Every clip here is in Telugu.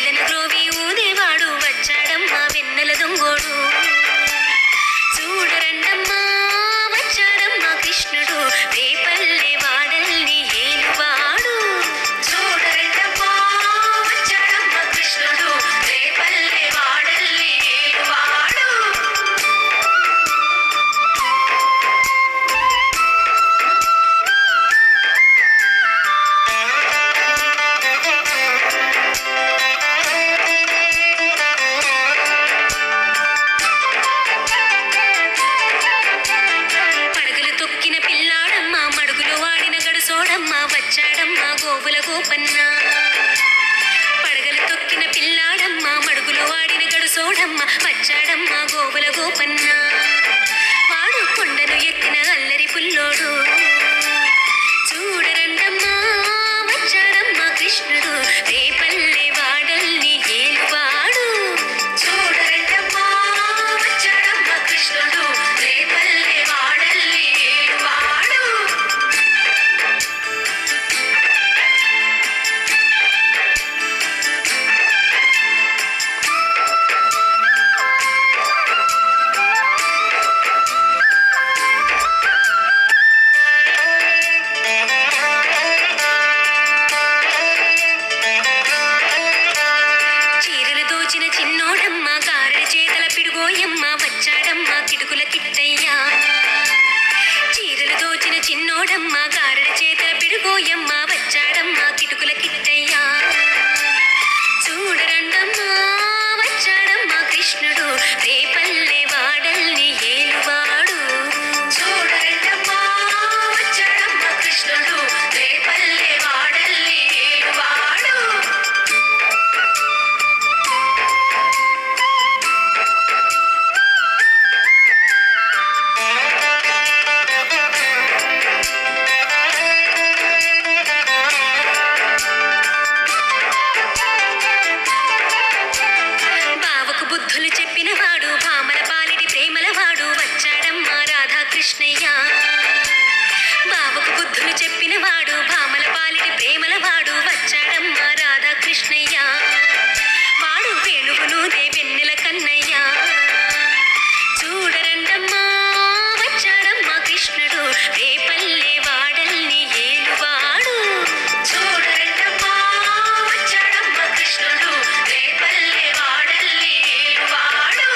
పిల్లను గ్రోవి ఊదేవాడు వచ్చాడమ్మా వెన్నెల దొంగోడు చూడరండమ్మా వచ్చాడమ్మా కృష్ణుడు రేపల్లె వాడల్ని ఏలువాడు చూడరండమ్మా వచ్చాడమ్మా కృష్ణుడు రేపల్లె వాడల్ని ఏలువాడు వచ్చాడమ్మా గోవుల గోపన్న పడగలు తొక్కిన పిల్లాడమ్మ మడుగులో వాడిన గడుసోడమ్మ వచ్చాడమ్మా గోవుల గోపన్న వాడు కొండను ఎత్తిన అల్లరి పుల్లోడు చూడరండమ్మా వచ్చాడమ్మా కృష్ణుడు రేపల్లె వాడల్ని ఏలువాడు చూడరండమ్మా వచ్చాడమ్మా కృష్ణుడు రేపల్లె వాడల్ని ఏలువాడు చిన్నోడమ్మ గారెల చేతల పిడుగోయమ్మ వచ్చాడమ్మా కిటుకుల కిట్టయ్యా చీరలు దోచిన చిన్నోడమ్మ గారెల చేతల పిడుగోయమ్మ వచ్చాడమ్మా కిటుకుల కిట్టయ్యా చూడరండమ్మా వచ్చాడమ్మా కృష్ణుడు రేపల్లె వాడల్ని ఏలువాడు చూడరండమ్మా వచ్చాడమ్మా కృష్ణుడు రేపల్లె వాడల్ని ఏలువాడు బుద్ధులు చెప్పినవాడు భామల పాలిటి ప్రేమలవాడు వచ్చాడమ్మా రాధాకృష్ణయ్య బావకు బుద్ధులు చెప్పినవాడు భామల పాలిటి ప్రేమలవాడు వచ్చాడమ్మా రాధాకృష్ణయ్య వాడు వేణువునూదే వెన్నెల కన్నయ్య చూడరండమ్మా వచ్చాడమ్మా కృష్ణుడు రేపల్లె వాడల్ని ఏలువాడు చూడరండమ్మా వచ్చాడమ్మా కృష్ణుడు రేపల్లె వాడల్ని ఏలువాడు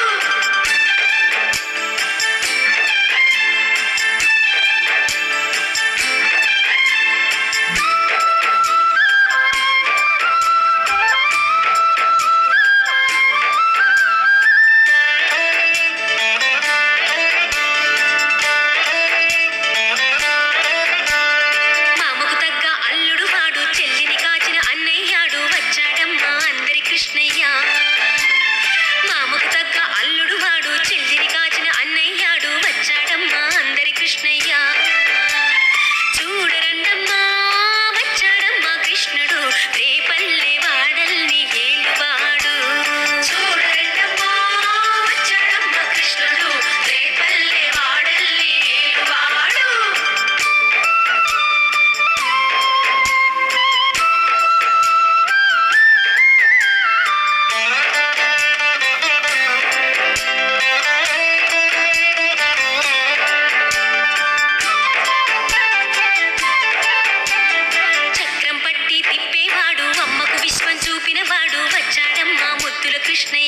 మామకు తగ్గ అల్లుడు వాడు చెల్లిని కాచిన అన్నయ్యాడు వచ్చాడమ్మా అందరి కృష్ణయ్య మామకు తగ్గ అల్లుడు వాడు చెల్లిని కాచిన అన్నయ్యాడు వచ్చాడమ్మా అందరి కృష్ణయ్య చూడరండమ్మా వచ్చాడమ్మా కృష్ణుడు రేపల్లె వాడల్ని ఏలువాడు చూడరండమ్మా వచ్చాడమ్మా కృష్ణుడు రేపల్లె వాడల్ని ఏలువాడు చక్రం పట్టి తిప్పేవాడు అమ్మకు విశ్వం చూపినవాడు వచ్చాడమ్మా ముద్దుల కృష్ణయ్య